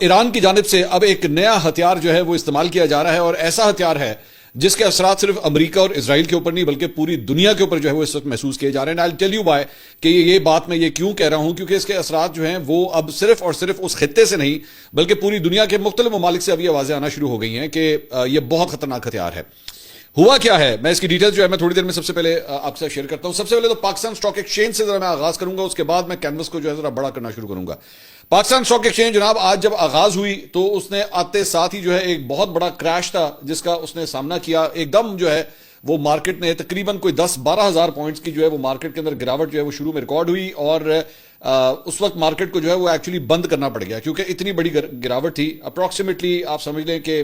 ایران کی جانب سے اب ایک نیا ہتھیار جو ہے وہ استعمال کیا جا رہا ہے، اور ایسا ہتھیار ہے جس کے اثرات صرف امریکہ اور اسرائیل کے اوپر نہیں بلکہ پوری دنیا کے اوپر جو ہے وہ اس وقت محسوس کیے جا رہے ہیں. I'll tell you why کہ یہ بات میں یہ کیوں کہہ رہا ہوں، کیونکہ اس کے اثرات جو ہیں وہ اب صرف اور صرف اس خطے سے نہیں بلکہ پوری دنیا کے مختلف ممالک سے اب یہ آوازیں آنا شروع ہو گئی ہیں کہ یہ بہت خطرناک ہتھیار ہے. ہوا کیا ہے، میں اس کی ڈیٹیلز جو ہے میں تھوڑی دیر میں سب سے پہلے آپ سے شیئر کرتا ہوں. سب سے پہلے تو پاکستان اسٹاک ایکسچینج سے ذرا میں آغاز کروں گا، اس کے بعد میں کینوس کو جو ہے ذرا بڑا کرنا شروع کروں گا. پاکستان اسٹاک ایکسچینج جناب آج جب آغاز ہوئی تو اس نے آتے ساتھ ہی جو ہے ایک بہت بڑا کریش تھا جس کا اس نے سامنا کیا. ایک دم جو ہے وہ مارکیٹ نے تقریباً کوئی 10-12 ہزار پوائنٹس کی جو ہے وہ مارکیٹ کے اندر گراوٹ جو ہے وہ شروع میں ریکارڈ ہوئی، اور اس وقت مارکیٹ کو جو ہے وہ ایکچولی بند کرنا پڑ گیا کیونکہ اتنی بڑی گراوٹ تھی. اپروکسیمیٹلی آپ سمجھ لیں کہ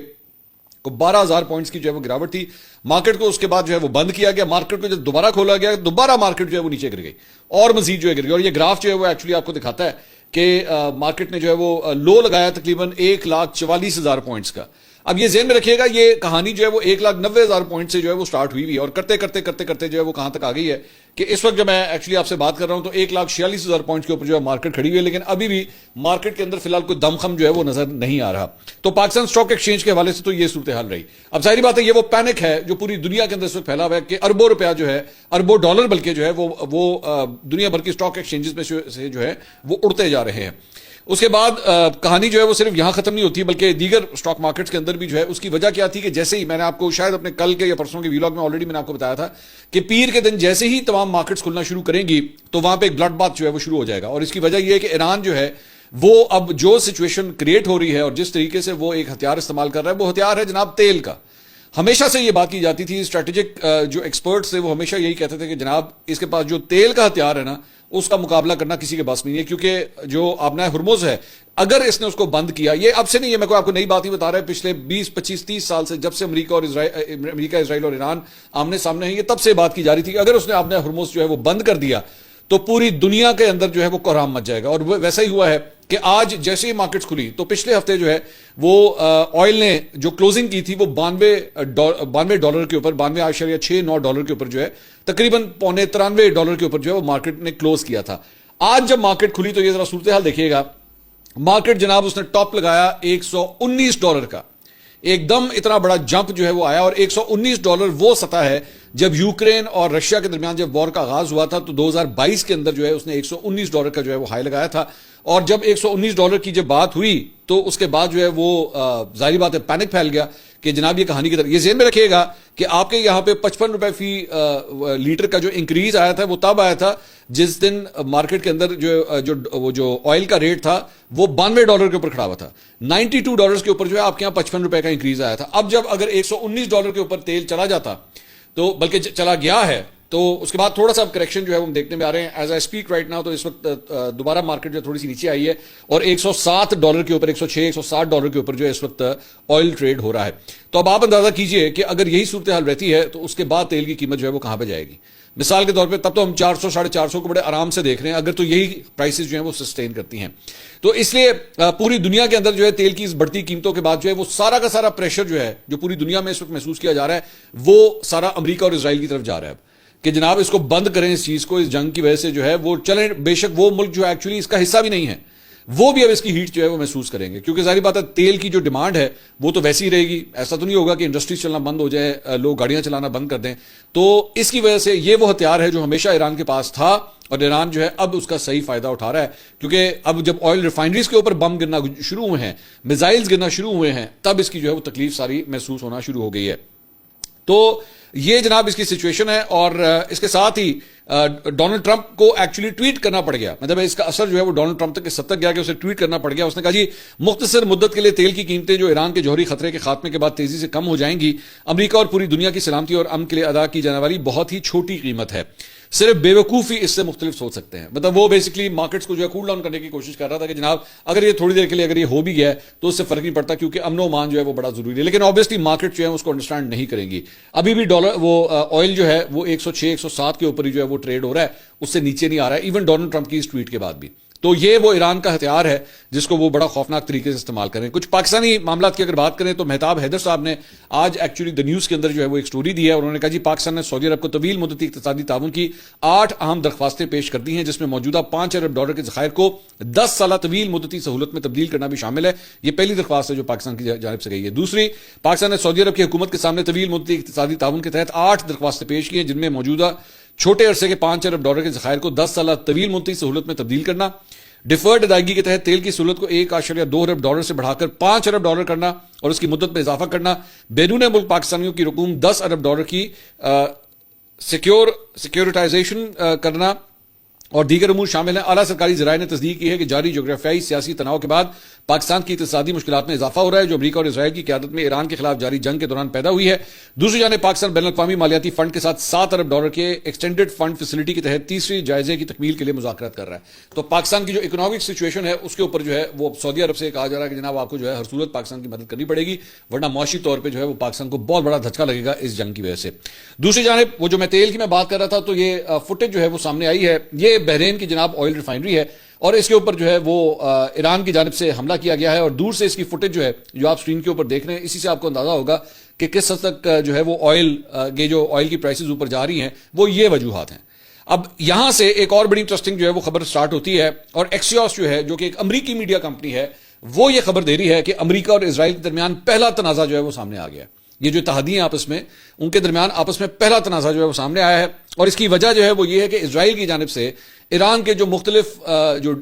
12,000 پوائنٹس کی جو ہے وہ گراوٹ تھی. مارکیٹ کو اس کے بعد جو ہے وہ بند کیا گیا. مارکیٹ کو جب دوبارہ کھولا گیا دوبارہ مارکیٹ جو ہے وہ نیچے گر گئی اور مزید جو ہے گر گئی. اور یہ گراف جو ہے وہ ایکچولی آپ کو دکھاتا ہے کہ مارکیٹ نے جو ہے وہ لو لگایا تقریباً 1,44,000 پوائنٹس کا. اب یہ ذہن میں رکھیے گا یہ کہانی جو ہے وہ 1,90,000 پوائنٹ سے جو ہے وہ سٹارٹ ہوئی ہوئی اور کرتے کرتے کرتے کرتے جو ہے وہ کہاں تک آ گئی ہے کہ اس وقت جب میں ایکچولی آپ سے بات کر رہا ہوں تو 1,46,000 پوائنٹ کے اوپر جو ہے مارکیٹ کھڑی ہوئی ہے، لیکن ابھی بھی مارکیٹ کے اندر فی الحال کوئی دم خم جو ہے وہ نظر نہیں آ رہا. تو پاکستان اسٹاک ایکسچینج کے حوالے سے تو یہ صورتحال رہی. اب ظاہری بات ہے یہ وہ پینک ہے جو پوری دنیا کے اندر اس وقت پھیلا ہوا ہے کہ اربوں روپیہ جو ہے، اربوں ڈالر بلکہ جو ہے وہ دنیا بھر کی اسٹاک ایکسچینجز میں سے جو ہے وہ اڑتے جا رہے ہیں. اس کے بعد کہانی جو ہے وہ صرف یہاں ختم نہیں ہوتی بلکہ دیگر اسٹاک مارکیٹس کے اندر بھی جو ہے. اس کی وجہ کیا تھی کہ جیسے ہی میں نے آپ کو شاید اپنے کل کے یا پرسوں کے ویلاگ میں آلریڈی میں نے آپ کو بتایا تھا کہ پیر کے دن جیسے ہی تمام مارکیٹس کھلنا شروع کریں گی تو وہاں پہ ایک بلڈ بات جو ہے وہ شروع ہو جائے گا. اور اس کی وجہ یہ ہے کہ ایران جو ہے وہ اب جو سچویشن کریٹ ہو رہی ہے اور جس طریقے سے وہ ایک ہتھیار استعمال کر رہا ہے وہ ہتھیار ہے جناب تیل کا. ہمیشہ سے یہ بات کی جاتی تھی، اسٹریٹجک جو ایکسپرٹس تھے وہ ہمیشہ یہی کہتے تھے کہ جناب اس کے پاس جو تیل کا ہتھیار ہے نا اس کا مقابلہ کرنا کسی کے بس نہیں ہے، کیونکہ جو آبنائے ہرمز ہے اگر اس نے اس کو بند کیا، یہ اب سے نہیں ہے، میں کوئی آپ کو نئی بات ہی بتا رہا ہے، پچھلے 20 25 30 سال سے جب سے امریکہ اسرائیل اور ایران آمنے سامنے ہیں یہ تب سے بات کی جا رہی تھی کہ اگر اس نے آبنائے ہرمز جو ہے وہ بند کر دیا تو پوری دنیا کے اندر جو ہے وہ کوہرام مچ جائے گا. اور ویسا ہی ہوا ہے کہ آج جیسے ہی مارکیٹس کھلی تو پچھلے ہفتے جو ہے وہ آئل نے جو کلوزنگ کی تھی وہ 92 ڈالر کے اوپر، 92.69 ڈالر کے اوپر جو ہے تقریباً $93 کے اوپر جو ہے وہ مارکیٹ نے کلوز کیا تھا. آج جب مارکیٹ کھلی تو یہ ذرا صورتحال دیکھیے گا. مارکیٹ جناب اس نے ٹاپ لگایا $119 کا، ایک دم اتنا بڑا جمپ جو ہے وہ آیا. اور $119 وہ سطح ہے جب یوکرین اور رشیا کے درمیان جب وار کا آغاز ہوا تھا تو 2022 کے اندر جو ہے اس نے $119 کا جو ہے وہ ہائی لگایا تھا. اور جب $119 کی جب بات ہوئی تو اس کے بعد جو ہے وہ ظاہری بات ہے پینک پھیل گیا کہ جناب یہ کہانی کی طرف. یہ ذہن میں رکھیے گا کہ آپ کے یہاں پہ $55 فی لیٹر کا جو انکریز آیا تھا وہ تب آیا تھا جس دن مارکیٹ کے اندر جو آئل کا ریٹ تھا وہ $92 کے اوپر کھڑا ہوا تھا. $92 کے اوپر جو ہے آپ کے یہاں $55 کا انکریز آیا تھا. اب جب اگر $119 کے اوپر تیل چلا جاتا تو بلکہ چلا گیا ہے تو اس کے بعد تھوڑا سا کریکشن جو ہے وہ دیکھنے میں آ رہے ہیں. As I speak right now تو اس وقت دوبارہ مارکیٹ جو تھوڑی سی نیچے آئی ہے اور $107 کے اوپر، $106-160 کے اوپر جو ہے اس وقت آئل ٹریڈ ہو رہا ہے. تو اب آپ اندازہ کیجئے کہ اگر یہی صورتحال رہتی ہے تو اس کے بعد تیل کی قیمت جو ہے وہ کہاں پہ جائے گی. مثال کے طور پہ تب تو ہم 400-450 کو بڑے آرام سے دیکھ رہے ہیں اگر تو یہی پرائسز جو ہیں وہ سسٹین کرتی ہیں. تو اس لیے پوری دنیا کے اندر جو ہے تیل کی اس بڑھتی قیمتوں کے بعد جو ہے وہ سارا کا سارا پریشر جو ہے جو پوری دنیا میں اس وقت محسوس کیا جا رہا ہے وہ سارا امریکہ اور اسرائیل کی طرف جا رہا ہے کہ جناب اس کو بند کریں، اس چیز کو، اس جنگ کی وجہ سے جو ہے وہ چلیں. بے شک وہ ملک جو ہے ایکچولی اس کا حصہ بھی نہیں ہے وہ بھی اب اس کی ہیٹ جو ہے وہ محسوس کریں گے، کیونکہ ظاہری بات ہے تیل کی جو ڈیمانڈ ہے وہ تو ویسی ہی رہے گی. ایسا تو نہیں ہوگا کہ انڈسٹریز چلنا بند ہو جائے، لوگ گاڑیاں چلانا بند کر دیں. تو اس کی وجہ سے یہ وہ ہتھیار ہے جو ہمیشہ ایران کے پاس تھا اور ایران جو ہے اب اس کا صحیح فائدہ اٹھا رہا ہے، کیونکہ اب جب آئل ریفائنریز کے اوپر بم گرنا شروع ہوئے ہیں، میزائلز گرنا شروع ہوئے ہیں، تب اس کی جو ہے وہ تکلیف ساری محسوس ہونا شروع ہو گئی ہے. تو یہ جناب اس کی سچویشن ہے. اور اس کے ساتھ ہی ڈونلڈ ٹرمپ کو ایکچولی ٹویٹ کرنا پڑ گیا، مطلب اس کا اثر جو ہے وہ ڈونلڈ ٹرمپ تک سب تک گیا کہ اسے ٹویٹ کرنا پڑ گیا. اس نے کہا جی مختصر مدت کے لیے تیل کی قیمتیں جو ایران کے جوہری خطرے کے خاتمے کے بعد تیزی سے کم ہو جائیں گی، امریکہ اور پوری دنیا کی سلامتی اور امن کے لیے ادا کی جانے والی بہت ہی چھوٹی قیمت ہے. صرف بیوقوف ہی اس سے مختلف سوچ سکتے ہیں. مطلب وہ بیسکلی مارکیٹس کو جو ہے کول ڈاؤن کرنے کی کوشش کر رہا تھا کہ جناب اگر یہ تھوڑی دیر کے لیے اگر یہ ہو بھی گیا ہے تو اس سے فرق نہیں پڑتا کیونکہ امن و امان جو ہے وہ بڑا ضروری ہے. لیکن آبویسلی مارکیٹ جو ہے اس کو انڈرسٹینڈ نہیں کریں گی. ابھی بھی آئل جو ہے وہ 106-107 کے اوپر ہی جو ہے وہ ٹریڈ ہو رہا ہے، اس سے نیچے نہیں آ رہا ہے ایون ڈونلڈ ٹرمپ کی اس ٹویٹ کے بعد بھی. تو یہ وہ ایران کا ہتھیار ہے جس کو وہ بڑا خوفناک طریقے سے استعمال کریں. کچھ پاکستانی معاملات کی اگر بات کریں تو مہتاب حیدر صاحب نے آج ایکچولی دا نیوز کے اندر جو ہے وہ ایک سٹوری دی ہے, اور انہوں نے کہا جی پاکستان نے سعودی عرب کو طویل مدتی اقتصادی تعاون کی 8 اہم درخواستیں پیش کر دی ہیں, جس میں موجودہ $5 ارب کے ذخائر کو 10 سالہ طویل مدتی سہولت میں تبدیل کرنا بھی شامل ہے. یہ پہلی درخواست ہے جو پاکستان کی جانب سے گئی ہے. دوسری, پاکستان نے سعودی عرب کی حکومت کے سامنے طویل مدتی اقتصادی تعاون کے تحت 8 درخواستیں پیش کی ہیں, جن میں موجودہ چھوٹے عرصے کے $5 ارب کے ذخائر کو 10 سالہ طویل مدتی سہولت میں تبدیل کرنا, ڈیفرڈ ادائیگی کے تحت تیل کی سہولت کو $1.2 ارب سے بڑھا کر $5 ارب کرنا اور اس کی مدت میں اضافہ کرنا, بیرون ملک پاکستانیوں کی رقوم $10 ارب کی سیکیورٹائزیشن کرنا اور دیگر امور شامل ہیں. اعلیٰ سرکاری ذرائع نے تصدیق کی ہے کہ جاری جغرافیائی سیاسی تناؤ کے بعد پاکستان کی اقتصادی مشکلات میں اضافہ ہو رہا ہے, جو امریکہ اور اسرائیل کی قیادت میں ایران کے خلاف جاری جنگ کے دوران پیدا ہوئی ہے. دوسری جانب پاکستان بین الاقوامی مالیاتی فنڈ کے ساتھ $7 ارب کے ایکسٹینڈڈ فنڈ فیسلٹی کے تحت تیسری جائزے کی تکمیل کے لیے مذاکرات کر رہا ہے. تو پاکستان کی جو اکنامک سچویشن ہے اس کے اوپر جو ہے وہ سعودی عرب سے کہا جا رہا ہے کہ جناب آپ کو جو ہے ہر صورت پاکستان کی مدد کرنی پڑے گی, ورنہ معاشی طور پہ جو ہے وہ پاکستان کو بہت بڑا دھچکا لگے گا اس جنگ کی وجہ سے. دوسری جانب وہ جو میں تیل کی میں بات کر رہا تھا, تو یہ فوٹیج جو ہے وہ سامنے آئی ہے, یہ بحرین کی جناب آئل ریفائنری ہے اور اس کے اوپر جو ہے وہ ایران کی جانب سے حملہ کیا گیا ہے. اور دور سے اس کی فوٹیج جو ہے جو آپ سکرین کے اوپر دیکھ رہے ہیں, اسی سے آپ کو اندازہ ہوگا کہ کس حد تک جو ہے وہ یہ جو آئل کی پرائسز اوپر جا رہی ہیں وہ یہ وجوہات ہیں. اب یہاں سے ایک اور بڑی انٹرسٹنگ جو ہے وہ خبر سٹارٹ ہوتی ہے, اور ایکسیوس جو ہے جو کہ ایک امریکی میڈیا کمپنی ہے وہ یہ خبر دے رہی ہے کہ امریکہ اور اسرائیل کے درمیان پہلا تنازع جو ہے وہ سامنے آ گیا. یہ جو اتحادی ہیں آپس میں, ان کے درمیان آپس میں پہلا تنازع جو ہے وہ سامنے آیا ہے, اور اس کی وجہ جو ہے وہ یہ ہے کہ اسرائیل کی جانب سے ایران کے جو مختلف جو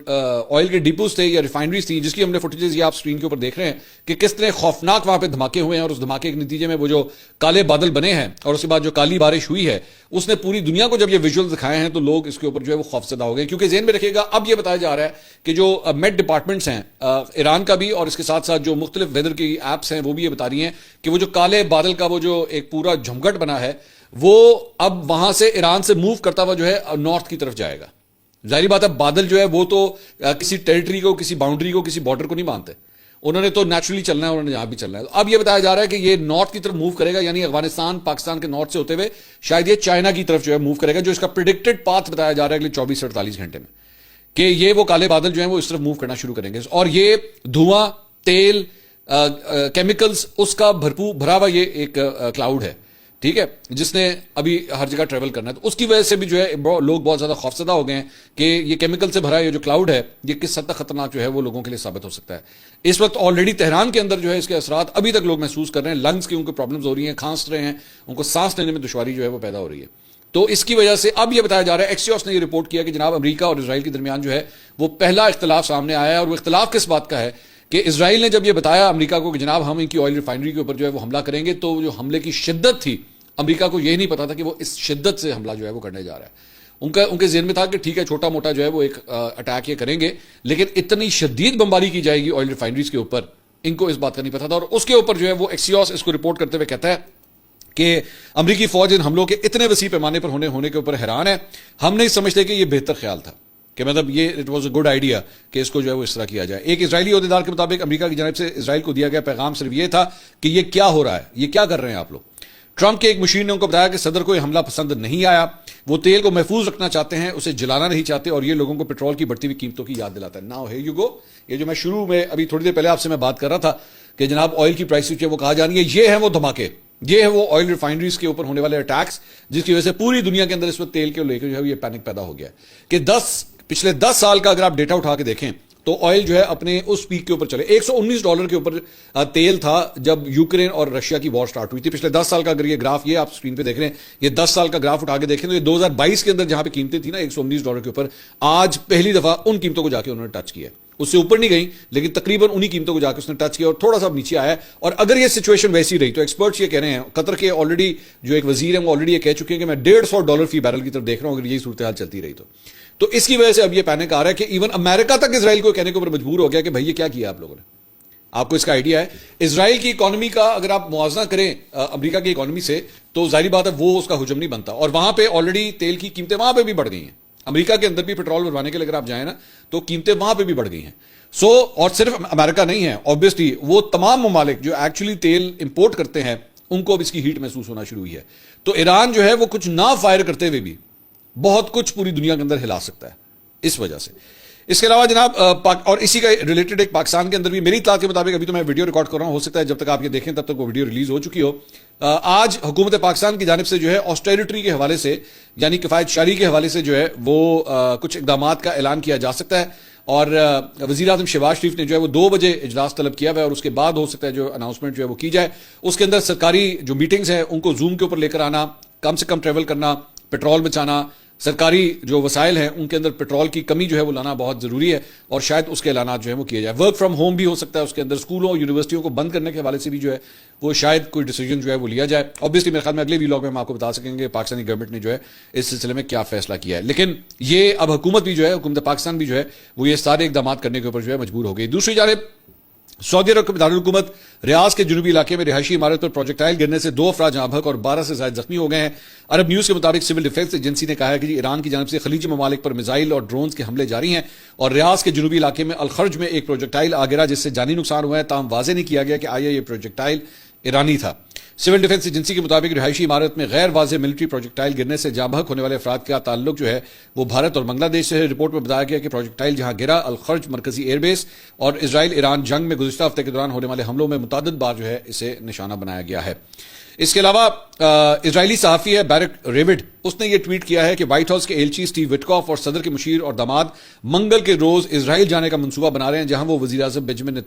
آئل کے ڈیپوز تھے یا ریفائنریز تھیں, جس کی ہم نے فوٹیجز یہ آپ سکرین کے اوپر دیکھ رہے ہیں کہ کس طرح خوفناک وہاں پہ دھماکے ہوئے ہیں, اور اس دھماکے کے نتیجے میں وہ جو کالے بادل بنے ہیں اور اس کے بعد جو کالی بارش ہوئی ہے اس نے پوری دنیا کو جب یہ ویژول دکھائے ہیں تو لوگ اس کے اوپر جو ہے وہ خوفزدہ ہو گئے. کیونکہ ذہن میں رکھیے گا اب یہ بتایا جا رہا ہے کہ جو میٹ ڈپارٹمنٹس ہیں ایران کا بھی, اور اس کے ساتھ ساتھ جو مختلف ویدر کی ایپس ہیں وہ بھی یہ بتا رہی ہیں کہ وہ جو کالے بادل کا وہ جو ایک پورا جھمگٹ بنا ہے وہ اب وہاں سے ایران سے موو کرتا ہوا جو ہے نارتھ کی طرف جائے گا. ظاہری بات ہے بادل جو ہے وہ تو کسی ٹیریٹری کو, کسی باؤنڈری کو, کسی بارڈر کو نہیں مانتے, انہوں نے تو نیچرلی چلنا ہے, انہوں نے یہاں بھی چلنا ہے. اب یہ بتایا جا رہا ہے کہ یہ نارتھ کی طرف موو کرے گا, یعنی افغانستان پاکستان کے نارتھ سے ہوتے ہوئے شاید یہ چائنا کی طرف جو ہے موو کرے گا, جو اس کا پریڈکٹڈ پاتھ بتایا جا رہا ہے اگلے 24 سے 48 گھنٹے میں, کہ یہ وہ کالے بادل جو ہیں وہ اس طرف موو کرنا شروع کریں گے. اور یہ دھواں, تیل, کیمیکلز, اس کا بھرا ہوا یہ ایک کلاؤڈ ہے, ٹھیک ہے, جس نے ابھی ہر جگہ ٹریول کرنا ہے. تو اس کی وجہ سے بھی جو ہے لوگ بہت زیادہ خوفزدہ ہو گئے ہیں کہ یہ کیمیکل سے بھرا یہ جو کلاؤڈ ہے یہ کس حد تک خطرناک جو ہے وہ لوگوں کے لیے ثابت ہو سکتا ہے. اس وقت آلریڈی تہران کے اندر جو ہے اس کے اثرات ابھی تک لوگ محسوس کر رہے ہیں, لنگس کی ان کو پرابلمز ہو رہی ہیں, کھانس رہے ہیں, ان کو سانس لینے میں دشواری جو ہے وہ پیدا ہو رہی ہے. تو اس کی وجہ سے اب یہ بتایا جا رہا ہے, ایکسیوس نے یہ رپورٹ کیا کہ جناب امریکہ اور اسرائیل کے درمیان جو ہے وہ پہلا اختلاف سامنے آیا ہے. اور وہ اختلاف کس بات کا ہے کہ اسرائیل نے جب یہ بتایا امریکہ کو کہ جناب ہم ان کی آئل ریفائنری کے اوپر جو ہے وہ حملہ کریں گے, تو جو حملے کی شدت تھی امریکہ کو یہ نہیں پتا تھا کہ وہ اس شدت سے حملہ جو ہے وہ کرنے جا رہا ہے. ان کے ذہن میں تھا کہ ٹھیک ہے چھوٹا موٹا جو ہے وہ ایک اٹیک یہ کریں گے, لیکن اتنی شدید بمباری کی جائے گی آئل ریفائنریز کے اوپر, ان کو اس بات کا نہیں پتا تھا. اور اس کے اوپر جو ہے وہ ایکسیوس اس کو رپورٹ کرتے ہوئے کہتا ہے کہ امریکی فوج ان حملوں کے اتنے وسیع پیمانے پر ہونے کے اوپر حیران ہے. ہم نہیں سمجھتے کہ یہ بہتر خیال تھا, کہ مطلب یہ it was a good idea کہ اس کو جو ہے وہ اس طرح کیا جائے. ایک اسرائیلی عہدیدار کے مطابق امریکہ کی جانب سے اسرائیل کو دیا گیا پیغام صرف یہ تھا کہ یہ کیا ہو رہا ہے, یہ کیا کر رہے ہیں آپ لوگ. ٹرمپ کے ایک مشیر نے ان کو بتایا کہ صدر کو یہ حملہ پسند نہیں آیا, وہ تیل کو محفوظ رکھنا چاہتے ہیں, اسے جلانا نہیں چاہتے, اور یہ لوگوں کو پیٹرول کی بڑھتی ہوئی قیمتوں کی یاد دلاتا ہے. ناؤ ہیئر یو گو, یہ جو میں شروع میں ابھی تھوڑی دیر پہلے آپ سے میں بات کر رہا تھا کہ جناب آئل کی پرائسز جو وہ کہا جا رہی ہے, یہ ہیں وہ دھماکے, یہ ہے وہ آئل ریفائنریز کے اوپر ہونے والے اٹیکس, جس کی وجہ سے پوری دنیا کے اندر اس وقت تیل کے لے کے جو ہے یہ پینک پیدا ہو گیا ہے کہ پچھلے 10 سال کا اگر آپ ڈیٹا اٹھا کے دیکھیں تو آئل جو ہے اپنے اس پیک کے اوپر چلے. $119 کے اوپر تیل تھا جب یوکرین اور رشیا کی وار سٹارٹ ہوئی تھی. پچھلے 10 سال کا اگر یہ گراف, یہ آپ سکرین پہ دیکھ رہے ہیں, یہ 10 سال کا گراف اٹھا کے دیکھیں تو یہ 2022 کے اندر جہاں پہ قیمتیں تھیں نا $119 کے اوپر, آج پہلی دفعہ ان قیمتوں کو جا کے انہوں نے ٹچ کیا. اس سے اوپر نہیں گئی لیکن تقریباً انہی قیمتوں کو جا کے اس نے ٹچ کیا اور تھوڑا سا نیچے آیا ہے. اور اگر یہ سچویشن ویسی رہی تو ایکسپرٹس یہ کہہ رہے ہیں, قطر کے آلریڈی جو ایک وزیر ہیں وہ آلریڈی یہ کہہ چکے ہیں کہ میں $150 فی بیرل کی طرف دیکھ رہا ہوں اگر یہی صورتحال چلتی رہی تو اس کی وجہ سے اب یہ پینک آ رہا ہے کہ ایون امریکہ تک اسرائیل کو کہنے کے اوپر مجبور ہو گیا کہ بھائی یہ کیا کیا آپ لوگوں نے. آپ کو اس کا آئیڈیا ہے اسرائیل کی اکانومی کا اگر آپ موازنہ کریں امریکہ کی اکانومی سے تو ظاہری بات ہے وہ اس کا حجم نہیں بنتا, اور وہاں پہ آلریڈی تیل کی قیمتیں وہاں پہ بھی بڑھ گئی ہیں. امریکہ کے اندر بھی پیٹرول بھروانے کے لیے اگر آپ جائیں نا تو قیمتیں وہاں پہ بھی بڑھ گئی ہیں. اور صرف امریکہ نہیں ہے, obviously وہ تمام ممالک جو ایکچولی تیل امپورٹ کرتے ہیں ان کو اب اس کی ہیٹ محسوس ہونا شروع ہوئی ہے. تو ایران جو ہے وہ کچھ نہ فائر کرتے ہوئے بھی بہت کچھ پوری دنیا کے اندر ہلا سکتا ہے. اس وجہ سے اس کے علاوہ جناب اور اسی کا ریلیٹڈ ایک پاکستان کے اندر بھی میری اطلاع کے مطابق، ابھی تو میں ویڈیو ریکارڈ کر رہا ہوں، ہو سکتا ہے جب تک آپ یہ دیکھیں تب تک وہ ویڈیو ریلیز ہو چکی ہو، آج حکومت پاکستان کی جانب سے جو ہے آسٹیریٹی کے حوالے سے، یعنی کفایت شاری کے حوالے سے جو ہے وہ کچھ اقدامات کا اعلان کیا جا سکتا ہے، اور وزیر اعظم شہباز شریف نے جو ہے وہ 2 بجے اجلاس طلب کیا ہوا ہے، اور اس کے بعد ہو سکتا ہے جو اناؤنسمنٹ جو ہے وہ کی جائے، اس کے اندر سرکاری جو میٹنگز ہیں ان کو زوم کے اوپر لے کر آنا، کم سے کم ٹریول کرنا، پیٹرول بچانا، سرکاری جو وسائل ہیں ان کے اندر پیٹرول کی کمی جو ہے وہ لانا بہت ضروری ہے، اور شاید اس کے اعلانات جو ہیں وہ کیے جائے. ورک فرام ہوم بھی ہو سکتا ہے، اس کے اندر اسکولوں اور یونیورسٹیوں کو بند کرنے کے حوالے سے بھی جو ہے وہ شاید کوئی ڈیسیجن جو ہے وہ لیا جائے. obviously میرے خیال میں اگلے ویلاگ میں ہم آپ کو بتا سکیں گے پاکستانی گورنمنٹ نے جو ہے اس سلسلے میں کیا فیصلہ کیا ہے. لیکن یہ اب حکومت بھی جو ہے، حکومت پاکستان بھی جو ہے وہ یہ سارے اقدامات کرنے کے اوپر جو ہے مجبور ہو گئی. دوسری جانب سعودی عرب کے دارالحکومت ریاض کے جنوبی علاقے میں رہائشی عمارت پر پروجیکٹائل گرنے سے 2 افراد جاں بحق اور 12 سے زائد زخمی ہو گئے ہیں. عرب نیوز کے مطابق سول ڈیفنس ایجنسی نے کہا ہے کہ ایران کی جانب سے خلیجی ممالک پر میزائل اور ڈرونز کے حملے جاری ہیں، اور ریاض کے جنوبی علاقے میں الخرج میں ایک پروجیکٹائل آ گرا جس سے جانی نقصان ہوا ہے، تاہم واضح نہیں کیا گیا کہ آیا یہ پروجیکٹائل ایرانی تھا. سول ڈیفنس ایجنسی کے مطابق رہائشی عمارت میں غیر واضح ملٹری پروجیکٹائل گرنے سے جاں بحق ہونے والے افراد کا تعلق جو ہے وہ بھارت اور بنگلہ دیش سے ہے. رپورٹ میں بتایا گیا کہ پروجیکٹائل جہاں گرا الخرج مرکزی ایئر بیس اور اسرائیل ایران جنگ میں گزشتہ ہفتے کے دوران ہونے والے حملوں میں متعدد بار جو ہے اسے نشانہ بنایا گیا ہے. اس کے علاوہ اسرائیلی صحافی ہے بیرک ریوڈ، اس نے یہ ٹویٹ کیا ہے کہ وائٹ ہاؤس کے ایلچی سٹیو وٹکاف اور صدر کے مشیر اور داماد منگل کے روز اسرائیل جانے کا منصوبہ بنا رہے ہیں، جہاں وہ وزیر اعظم بنجامن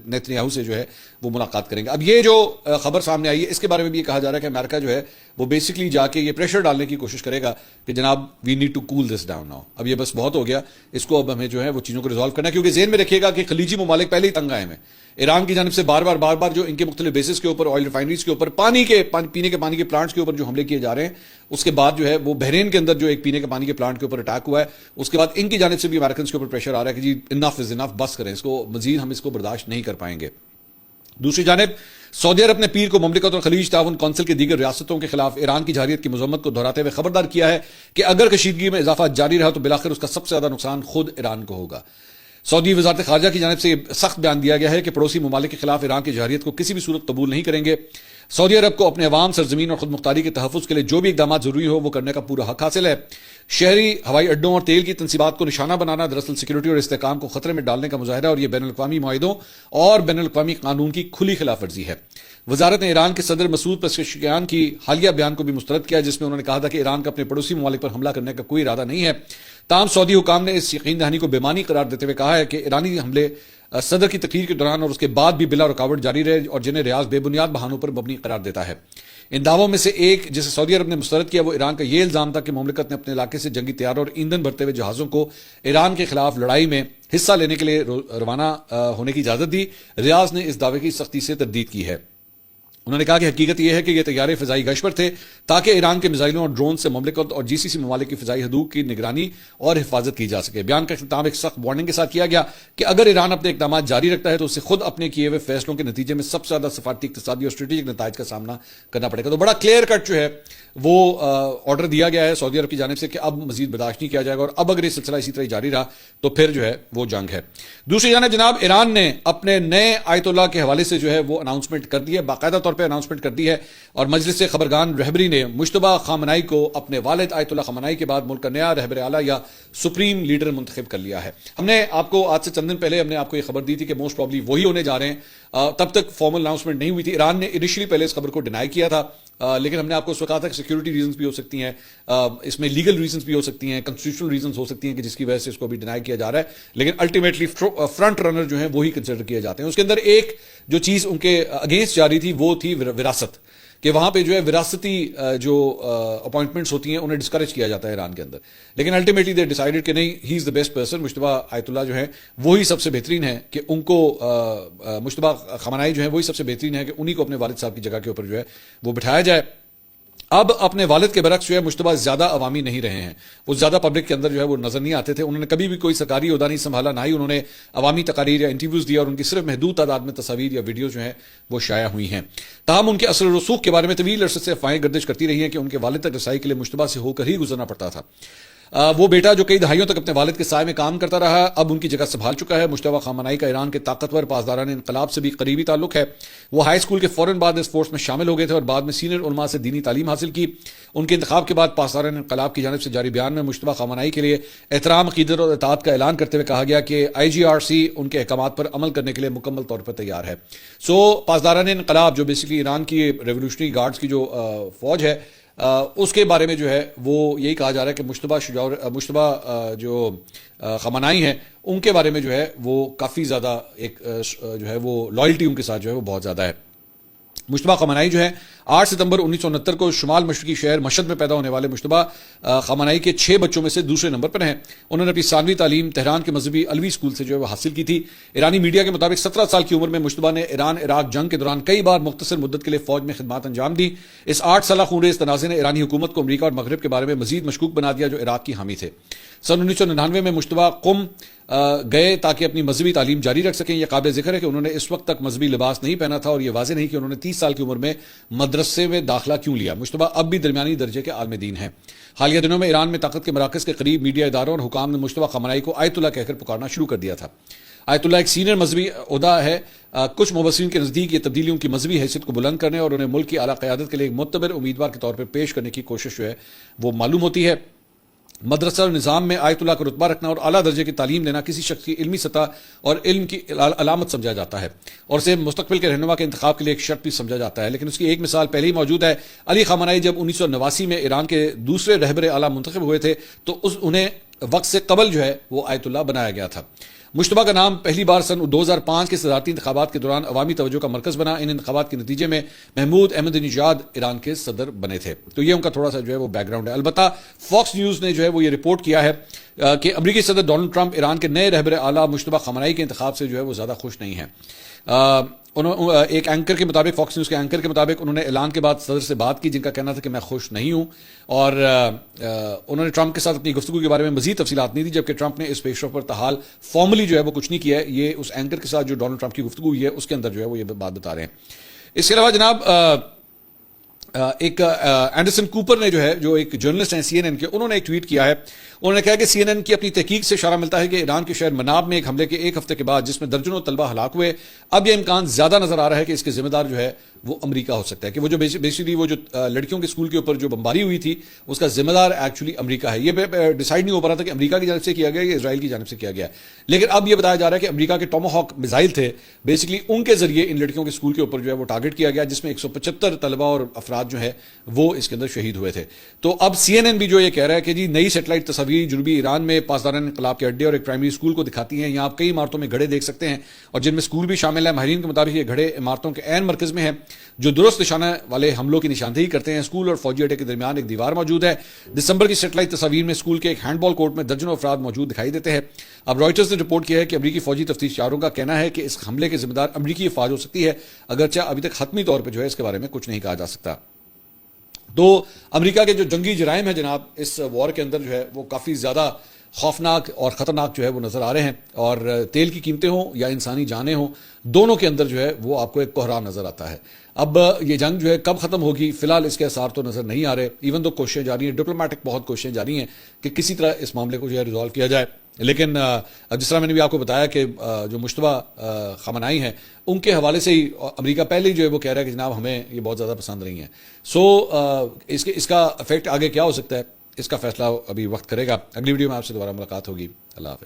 نیتنیاہو سے جو ہے وہ ملاقات کریں گے. اب یہ جو خبر سامنے آئی ہے اس کے بارے میں بھی یہ کہا جا رہا ہے کہ امریکہ جو ہے وہ بیسکلی جا کے یہ پریشر ڈالنے کی کوشش کرے گا کہ جناب we need to cool this down now, اب یہ بس بہت ہو گیا، اس کو اب ہمیں جو ہے وہ چیزوں کو ریزالو کرنا ہے. کیونکہ ذہن میں رکھیے گا کہ خلیجی ممالک پہلے ہی تنگ آئے ہیں، ایران کی جانب سے بار بار جو ان کے مختلف بیسز کے اوپر، آئل ریفائنریز کے اوپر، پینے کے پانی کے پلانٹس کے اوپر جو حملے کیے جا رہے ہیں، اس کے بعد جو ہے وہ بحرین کے اندر جو ایک پینے کے پانی کے پلانٹ کے اوپر اٹیک ہوا ہے، اس کے بعد ان کی جانب سے بھی امریکنز کے اوپر پریشر آ رہا ہے کہ جی انف از انف، بس کریں اس کو، مزید ہم اس کو برداشت نہیں کر پائیں گے. دوسری جانب سعودی عرب نے پیر کو مملکت اور خلیج تعاون کونسل کی دیگر ریاستوں کے خلاف ایران کی جارحیت کی مذمت کو دہراتے ہوئے خبردار کیا ہے کہ اگر کشیدگی میں اضافہ جاری رہا تو بالآخر اس کا سب سے زیادہ نقصان خود ایران کو ہوگا. سعودی وزارت خارجہ کی جانب سے سخت بیان دیا گیا ہے کہ پڑوسی ممالک کے خلاف ایران کی جارحیت کو کسی بھی صورت قبول نہیں کریں گے. سعودی عرب کو اپنے عوام، سرزمین اور خود مختاری کے تحفظ کے لیے جو بھی اقدامات ضروری ہو وہ کرنے کا پورا حق حاصل ہے. شہری ہوائی اڈوں اور تیل کی تنصیبات کو نشانہ بنانا دراصل سیکورٹی اور استحکام کو خطرے میں ڈالنے کا مظاہرہ اور یہ بین الاقوامی معاہدوں اور بین الاقوامی قانون کی کھلی خلاف ورزی ہے. وزارت نے ایران کے صدر مسعود پزشکیان کی حالیہ بیان کو بھی مسترد کیا جس میں انہوں نے کہا تھا کہ ایران کا اپنے پڑوسی ممالک پر حملہ کرنے کا کوئی ارادہ نہیں ہے. تاہم سعودی حکام نے اس یقین دہانی کو بےمانی قرار دیتے ہوئے کہا ہے کہ ایرانی حملے صدر کی تقریر کے دوران اور اس کے بعد بھی بلا رکاوٹ جاری رہے اور جنہیں ریاض بے بنیاد بہانوں پر مبنی قرار دیتا ہے. ان دعووں میں سے ایک جسے سعودی عرب نے مسترد کیا وہ ایران کا یہ الزام تھا کہ مملکت نے اپنے علاقے سے جنگی طیاروں اور ایندھن بھرتے ہوئے جہازوں کو ایران کے خلاف لڑائی میں حصہ لینے کے لیے روانہ ہونے کی اجازت دی. ریاض نے اس دعوے کی سختی سے تردید کی ہے. انہوں نے کہا کہ حقیقت یہ ہے کہ یہ طیارے فضائی گشت پر تھے تاکہ ایران کے میزائلوں اور ڈرون سے مملکت اور جی سی سی ممالک کی فضائی حدود کی نگرانی اور حفاظت کی جا سکے. بیان کا اختتام ایک سخت وارننگ کے ساتھ کیا گیا کہ اگر ایران اپنے اقدامات جاری رکھتا ہے تو اسے خود اپنے کیے ہوئے فیصلوں کے نتیجے میں سب سے زیادہ سفارتی، اقتصادی اور اسٹریٹجک نتائج کا سامنا کرنا پڑے گا. تو بڑا کلیئر کٹ جو ہے وہ آرڈر دیا گیا ہے سعودی عرب کی جانب سے کہ اب مزید برداشت نہیں کیا جائے گا، اور اب اگر یہ سلسلہ اسی طرح جاری رہا تو پھر جو ہے وہ جنگ ہے. دوسری جانب جناب ایران نے اپنے نئے آیت اللہ کے حوالے سے جو ہے وہ اناؤنسمنٹ کر دی ہے، باقاعدہ طور پہ اناؤنسمنٹ کر دی ہے، اور مجلس خبرگان رہبری نے مجتبی خامنائی کو اپنے والد آیت اللہ خامنائی کے بعد ملک کا نیا رہبر اعلیٰ یا سپریم لیڈر منتخب کر لیا ہے. ہم نے آپ کو آج سے چند دن پہلے ہم نے آپ کو یہ خبر دی تھی کہ موسٹ پروبلی وہی ہونے جا رہے ہیں، تب تک فارمل اناؤنسمنٹ نہیں ہوئی تھی. ایران نے انیشلی پہلے اس خبر کو ڈینائی کیا تھا، لیکن ہم نے آپ کو اس وقت کہا تھا کہ سیکورٹی ریزنز بھی ہو سکتی ہیں، اس میں لیگل ریزنز بھی ہو سکتی ہیں، کنسٹیٹیوشنل ریزنز ہو سکتی ہیں کہ جس کی وجہ سے اس کو بھی ڈینائی کیا جا رہا ہے. لیکن الٹیمیٹلی فرنٹ رنر جو ہیں وہی کنسیڈر کیے جاتے ہیں. اس کے اندر ایک جو چیز ان کے اگینسٹ جاری تھی وہ تھی وراثت، کہ وہاں پہ جو ہے وراثتی جو اپوائنٹمنٹس ہوتی ہیں انہیں ڈسکریج کیا جاتا ہے ایران کے اندر. لیکن الٹیمیٹلی دے ڈیسائیڈڈ کہ نہیں، ہی از دا بیسٹ پرسن، مجتبی آیت اللہ جو ہیں وہی سب سے بہترین ہے، کہ ان کو مجتبی خامنائی جو ہیں وہی سب سے بہترین ہے کہ انہی کو اپنے والد صاحب کی جگہ کے اوپر جو ہے وہ بٹھایا جائے. اب اپنے والد کے برعکس جو ہے مجتبی زیادہ عوامی نہیں رہے ہیں، وہ زیادہ پبلک کے اندر جو ہے وہ نظر نہیں آتے تھے. انہوں نے کبھی بھی کوئی سرکاری عہدہ نہیں سنبھالا، نہ ہی انہوں نے عوامی تقاریر یا انٹرویوز دیا، اور ان کی صرف محدود تعداد میں تصاویر یا ویڈیوز جو ہیں وہ شائع ہوئی ہیں. تاہم ان کے اثر و رسوخ کے بارے میں طویل عرصے سے افواہیں گردش کرتی رہی ہیں کہ ان کے والد تک رسائی کے لیے مجتبی سے ہو کر ہی گزرنا پڑتا تھا. وہ بیٹا جو کئی دہائیوں تک اپنے والد کے سائے میں کام کرتا رہا اب ان کی جگہ سنبھال چکا ہے۔ مجتبیٰ خامنائی کا ایران کے طاقتور پاسداران انقلاب سے بھی قریبی تعلق ہے۔ وہ ہائی اسکول کے فوراً بعد اس فورس میں شامل ہو گئے تھے اور بعد میں سینئر علماء سے دینی تعلیم حاصل کی۔ ان کے انتخاب کے بعد پاسداران انقلاب کی جانب سے جاری بیان میں مجتبیٰ خامنائی کے لیے احترام، عقیدت اور اطاعت کا اعلان کرتے ہوئے کہا گیا کہ IGRC ان کے احکامات پر عمل کرنے کے لیے مکمل طور پر تیار ہے۔ پاسداران انقلاب جو بیسیکلی ایران کی ریولیوشنری گارڈز کی جو فوج ہے اس کے بارے میں جو ہے وہ یہی کہا جا رہا ہے کہ مجتبیٰ جو خامنائی ہیں ان کے بارے میں جو ہے وہ کافی زیادہ ایک جو ہے وہ لائلٹی ان کے ساتھ جو ہے وہ بہت زیادہ ہے۔ مجتبیٰ خامنائی جو ہے 8 ستمبر 1969 کو شمال مشرقی شہر مشہد میں پیدا ہونے والے مجتبیٰ خامنائی کے 6 بچوں میں سے دوسرے نمبر پر ہیں۔ انہوں نے اپنی ثانوی تعلیم تہران کے مذہبی علوی اسکول سے جو ہے وہ حاصل کی تھی۔ ایرانی میڈیا کے مطابق 17 سال کی عمر میں مجتبیٰ نے ایران عراق جنگ کے دوران کئی بار مختصر مدت کے لیے فوج میں خدمات انجام دی۔ اس 8 سالہ خونریز تنازع نے ایرانی حکومت کو امریکہ اور مغرب کے بارے میں مزید مشکوک بنا دیا جو عراق کی حامی تھے۔ سن 1999 میں مجتبیٰ قم گئے تاکہ اپنی مذہبی تعلیم جاری رکھ سکیں۔ یہ قابل ذکر ہے کہ انہوں نے اس وقت تک مذہبی لباس نہیں پہنا تھا اور یہ واضح نہیں کہ انہوں نے 30 سال کی عمر میں مدرسے میں داخلہ کیوں لیا۔ مجتبیٰ اب بھی درمیانی درجے کے عالم دین ہیں۔ حالیہ دنوں میں ایران میں طاقت کے مراکز کے قریب میڈیا اداروں اور حکام نے مجتبیٰ خامنائی کو آیت اللہ کہہ کر پکارنا شروع کر دیا تھا۔ آیت اللہ ایک سینئر مذہبی عہدہ ہے۔ کچھ مبصرین کے نزدیک یہ تبدیلی ان کی مذہبی حیثیت کو بلند کرنے اور انہیں ملک کی اعلیٰ قیادت کے لیے ایک معتبر امیدوار کے طور پر پیش کرنے کی کوشش جو ہے وہ معلوم ہوتی ہے۔ مدرسہ اور نظام میں آیت اللہ کا رتبہ رکھنا اور اعلیٰ درجے کی تعلیم دینا کسی شخص کی علمی سطح اور علم کی علامت سمجھا جاتا ہے اور اسے مستقبل کے رہنما کے انتخاب کے لیے ایک شرط بھی سمجھا جاتا ہے، لیکن اس کی ایک مثال پہلے ہی موجود ہے۔ علی خامنائی جب 1989 میں ایران کے دوسرے رہبر اعلیٰ منتخب ہوئے تھے تو انہیں وقت سے قبل جو ہے وہ آیت اللہ بنایا گیا تھا۔ مجتبیٰ کا نام پہلی بار سن 2005 کے صدارتی انتخابات کے دوران عوامی توجہ کا مرکز بنا۔ ان انتخابات کے نتیجے میں محمود احمد نژاد ایران کے صدر بنے تھے۔ تو یہ ان کا تھوڑا سا جو ہے وہ بیک گراؤنڈ ہے۔ البتہ فاکس نیوز نے جو ہے وہ یہ رپورٹ کیا ہے کہ امریکی صدر ڈونلڈ ٹرمپ ایران کے نئے رہبر اعلیٰ مجتبیٰ خامنائی کے انتخاب سے جو ہے وہ زیادہ خوش نہیں ہیں۔ ایک اینکر کے مطابق، فاکس نیوز کے اینکر کے مطابق، انہوں نے اعلان کے بعد صدر سے بات کی جن کا کہنا تھا کہ میں خوش نہیں ہوں، اور انہوں نے ٹرمپ کے ساتھ اپنی گفتگو کے بارے میں مزید تفصیلات نہیں دی، جبکہ ٹرمپ نے اس پیش رفت پر تاحال فارملی جو ہے وہ کچھ نہیں کیا ہے۔ یہ اس اینکر کے ساتھ جو ڈونلڈ ٹرمپ کی گفتگو ہوئی ہے اس کے اندر جو ہے وہ یہ بات بتا رہے ہیں۔ اس کے علاوہ جناب ایک اینڈرسن کوپر نے جو ایک جرنلسٹ ہیں CNN کے، انہوں نے ایک ٹویٹ کیا ہے۔ انہوں نے کہا کہ CNN کی اپنی تحقیق سے اشارہ ملتا ہے کہ ایران کے شہر مناب میں ایک حملے کے ایک ہفتے کے بعد جس میں درجنوں طلبہ ہلاک ہوئے، اب یہ امکان زیادہ نظر آ رہا ہے کہ اس کے ذمہ دار جو ہے وہ امریکہ ہو سکتا ہے، کہ وہ جو بیسیکلی وہ جو لڑکیوں کے اسکول کے اوپر جو بمباری ہوئی تھی اس کا ذمہ دار ایکچولی امریکہ ہے۔ یہ ڈیسائیڈ نہیں ہو پا رہا تھا کہ امریکہ کی جانب سے کیا گیا یا اسرائیل کی جانب سے کیا گیا، لیکن اب یہ بتایا جا رہا ہے کہ امریکہ کے ٹوماہاک میزائل تھے بیسیکلی ان کے ذریعے ان لڑکیوں کے اسکول کے اوپر جو ہے وہ ٹارگٹ کیا گیا، جس میں 175 طلبہ اور افراد جو ہے وہ اس کے اندر شہید ہوئے تھے۔ تو اب CNN بھی جو یہ کہہ رہا ہے کہ جی نئی سیٹلائٹ تصاویر جنوبی ایران میں پاسداران انقلاب کے اڈے اور ایک پرائمری اسکول کو دکھاتی ہیں۔ یہاں آپ کئی عمارتوں میں گھڑے دیکھ سکتے ہیں اور جن میں اسکول بھی شامل ہے۔ ماہرین کے مطابق یہ گھڑے عمارتوں کے عین مرکز میں ہیں جو درست نشانہ والے حملوں کی نشاندہی کرتے ہیں۔ اسکول اور فوجی اڈے کے درمیان ایک دیوار موجود ہے۔ دسمبر کی سیٹلائٹ تصاویر میں اسکول کے ایک ہینڈ بال کورٹ میں درجنوں افراد موجود دکھائی دیتے ہیں۔ اب رائٹرز نے رپورٹ کیا ہے کہ امریکی فوجی تفتیشکاروں کا کہنا ہے کہ اس حملے کے ذمہ دار امریکی افواج ہو سکتی ہے، اگرچہ ابھی تک حتمی طور پہ جو ہے اس کے بارے میں کچھ نہیں کہا جا سکتا۔ تو امریکہ کے جو جنگی جرائم ہیں جناب اس وار کے اندر جو ہے وہ کافی زیادہ خوفناک اور خطرناک جو ہے وہ نظر آ رہے ہیں، اور تیل کی قیمتیں ہوں یا انسانی جانیں ہوں، دونوں کے اندر جو ہے وہ آپ کو ایک کوہرام نظر آتا ہے۔ اب یہ جنگ جو ہے کب ختم ہوگی فی الحال اس کے اثار تو نظر نہیں آ رہے، ایون تو کوششیں جاری ہیں، ڈپلومیٹک بہت کوششیں جاری ہیں کہ کسی طرح اس معاملے کو جو ہے ریزالو کیا جائے، لیکن جس طرح میں نے بھی آپ کو بتایا کہ جو مجتبیٰ خامنائی ہیں ان کے حوالے سے ہی امریکہ پہلے ہی جو ہے وہ کہہ رہا ہے کہ جناب ہمیں یہ بہت زیادہ پسند نہیں ہے۔ اس کا افیکٹ آگے کیا ہو سکتا ہے اس کا فیصلہ ابھی وقت کرے گا۔ اگلی ویڈیو میں آپ سے دوبارہ ملاقات ہوگی۔ اللہ حافظ۔